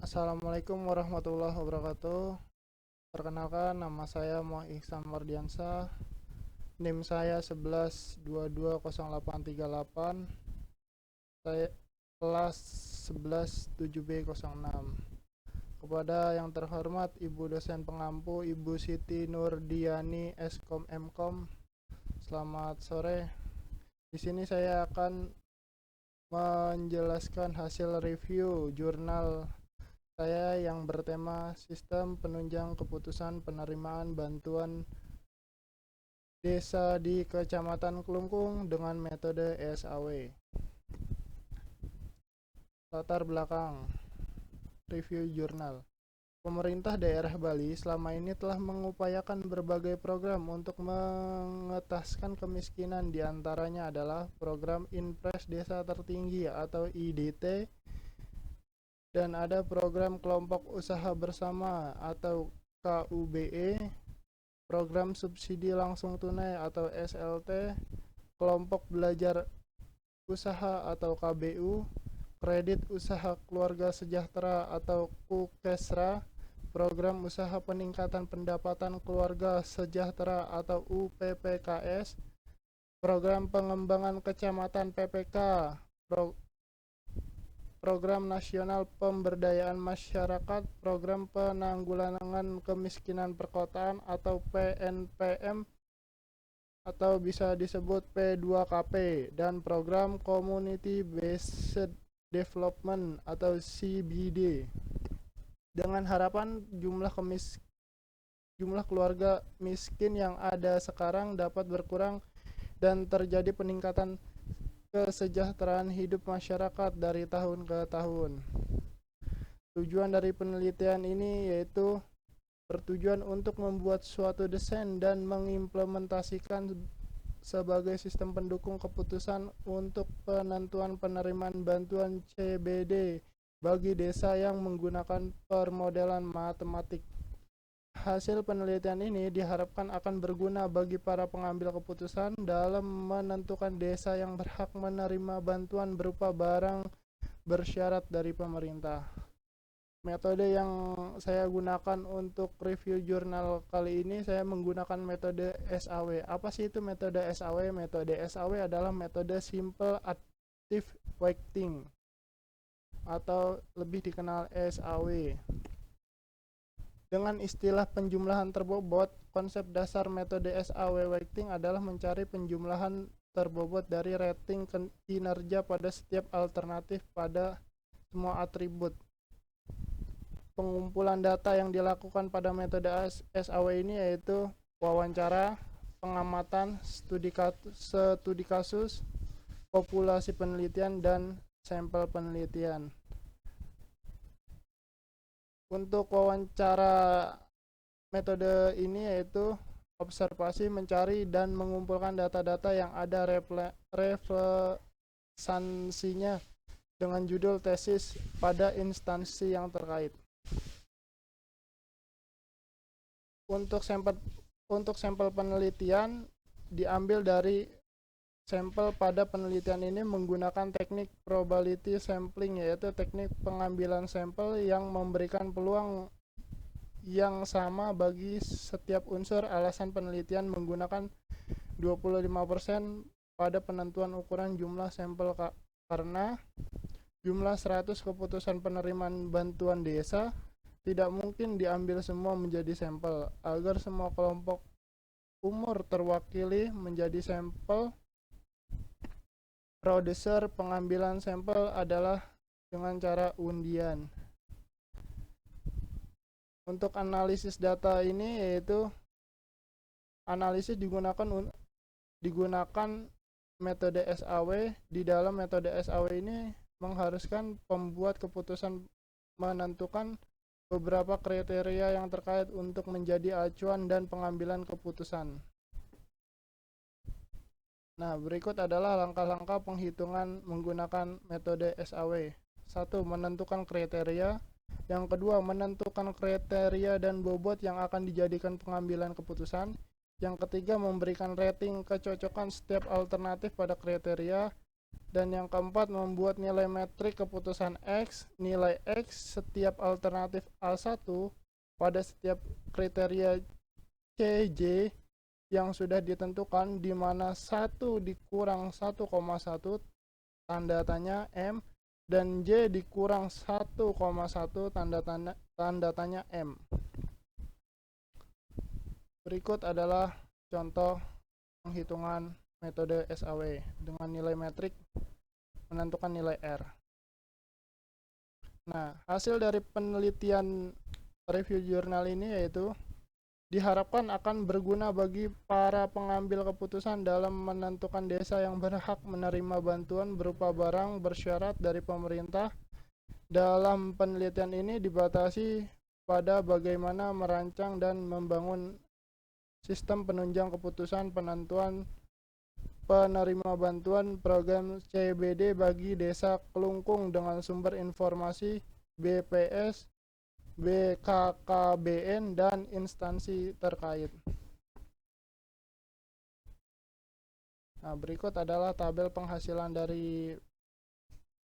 Assalamualaikum warahmatullahi wabarakatuh. Perkenalkan, nama saya Muhammad Ihsan Mardiansah. NIM saya 11220838. Saya kelas 11 7B06. Kepada yang terhormat Ibu dosen pengampu Ibu Siti Nurdiani Eskom Mkom. Selamat sore. Di sini saya akan menjelaskan hasil review jurnal saya yang bertema Sistem Penunjang Keputusan Penerimaan Bantuan Desa di Kecamatan Kelungkung dengan metode SAW. Latar belakang review jurnal. Pemerintah daerah Bali selama ini telah mengupayakan berbagai program untuk mengetaskan kemiskinan, diantaranya adalah program Inpres Desa Tertinggi atau IDT, dan ada program Kelompok Usaha Bersama atau KUBE, program Subsidi Langsung Tunai atau SLT, Kelompok Belajar Usaha atau KBU, Kredit Usaha Keluarga Sejahtera atau KUKESRA, Program Usaha Peningkatan Pendapatan Keluarga Sejahtera atau UPPKS, Program Pengembangan Kecamatan PPK, Program Nasional Pemberdayaan Masyarakat, Program Penanggulangan Kemiskinan Perkotaan atau PNPM atau bisa disebut P2KP, dan Program Community Based Development atau CBD, dengan harapan jumlah keluarga miskin yang ada sekarang dapat berkurang dan terjadi peningkatan kesejahteraan hidup masyarakat dari tahun ke tahun. Tujuan dari penelitian ini yaitu bertujuan untuk membuat suatu desain dan mengimplementasikan sebagai sistem pendukung keputusan untuk penentuan penerimaan bantuan CBD bagi desa yang menggunakan permodelan matematik. Hasil penelitian ini diharapkan akan berguna bagi para pengambil keputusan dalam menentukan desa yang berhak menerima bantuan berupa barang bersyarat dari pemerintah. Metode yang saya gunakan untuk review jurnal kali ini, saya menggunakan metode SAW. Apa sih itu metode SAW? Metode SAW adalah metode Simple Active Weighting atau lebih dikenal SAW. Dengan istilah penjumlahan terbobot, konsep dasar metode SAW Weighting adalah mencari penjumlahan terbobot dari rating kinerja pada setiap alternatif pada semua atribut. Pengumpulan data yang dilakukan pada metode SAW ini yaitu wawancara, pengamatan, studi kasus, populasi penelitian, dan sampel penelitian. Untuk wawancara metode ini yaitu observasi, mencari, dan mengumpulkan data-data yang ada relevansinya dengan judul tesis pada instansi yang terkait. Untuk sampel penelitian diambil dari sampel pada penelitian ini menggunakan teknik probability sampling, yaitu teknik pengambilan sampel yang memberikan peluang yang sama bagi setiap unsur. Alasan penelitian menggunakan 25% pada penentuan ukuran jumlah sampel karena jumlah 100 keputusan penerimaan bantuan desa tidak mungkin diambil semua menjadi sampel. Agar semua kelompok umur terwakili menjadi sampel, produser pengambilan sampel adalah dengan cara undian. Untuk analisis data ini yaitu analisis digunakan metode SAW. Di dalam metode SAW ini mengharuskan pembuat keputusan menentukan beberapa kriteria yang terkait untuk menjadi acuan dan pengambilan keputusan. Nah, berikut adalah langkah-langkah penghitungan menggunakan metode SAW. 1. Menentukan kriteria. Yang kedua, menentukan kriteria dan bobot yang akan dijadikan pengambilan keputusan. Yang ketiga, memberikan rating kecocokan setiap alternatif pada kriteria. Dan yang keempat, membuat nilai metrik keputusan X, nilai X setiap alternatif A1 pada setiap kriteria CJ yang sudah ditentukan, di mana 1 dikurang 1,1 tanda tanya M dan J dikurang 1,1 tanda tanya M. Berikut adalah contoh penghitungan metode SAW dengan nilai metrik menentukan nilai R. Nah, hasil dari penelitian review jurnal ini yaitu diharapkan akan berguna bagi para pengambil keputusan dalam menentukan desa yang berhak menerima bantuan berupa barang bersyarat dari pemerintah. Dalam penelitian ini dibatasi pada bagaimana merancang dan membangun sistem penunjang keputusan penentuan penerima bantuan program CBD bagi desa Kelungkung dengan sumber informasi BPS, BKKBN, dan instansi terkait. Nah, berikut adalah tabel penghasilan dari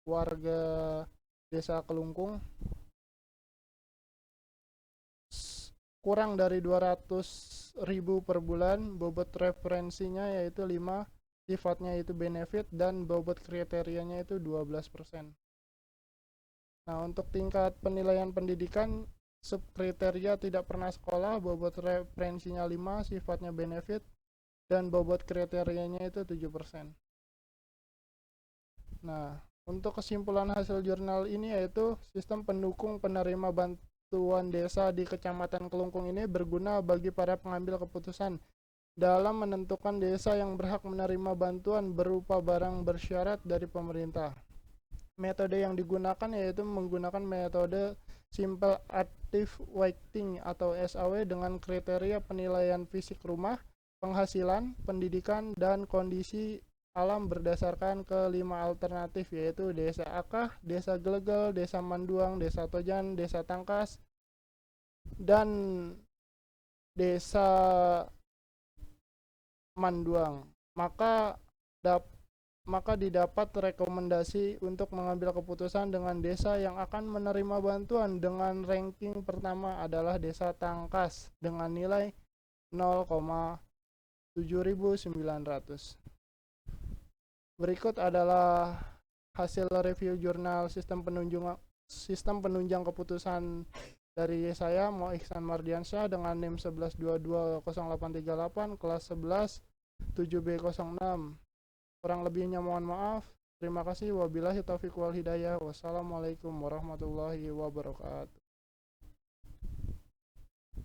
warga desa Kelungkung. Kurang dari 200.000 per bulan, bobot referensinya yaitu 5, sifatnya itu benefit, dan bobot kriterianya itu 12%. Nah, untuk tingkat penilaian pendidikan, subkriteria tidak pernah sekolah, bobot referensinya 5, sifatnya benefit, dan bobot kriterianya itu 7%. Nah, untuk kesimpulan hasil jurnal ini yaitu sistem pendukung penerima bantuan desa di Kecamatan Kelungkung ini berguna bagi para pengambil keputusan dalam menentukan desa yang berhak menerima bantuan berupa barang bersyarat dari pemerintah. Metode yang digunakan yaitu menggunakan metode Simple Active Weighting atau SAW dengan kriteria penilaian fisik rumah, penghasilan, pendidikan, dan kondisi alam berdasarkan kelima alternatif yaitu Desa Akah, Desa Glegel, Desa Manduang, Desa Tojan, Desa Tangkas, dan Desa Manduang. Maka didapat rekomendasi untuk mengambil keputusan dengan desa yang akan menerima bantuan dengan ranking pertama adalah Desa Tangkas dengan nilai 0,7900. Berikut adalah hasil review jurnal sistem penunjang keputusan dari saya, Mo Ihsan Mardiansyah, dengan NIM 11220838 kelas 11 7B06. Kurang lebihnya mohon maaf. Terima kasih. Wabillahi taufiq wal hidayah. Wassalamualaikum warahmatullahi wabarakatuh.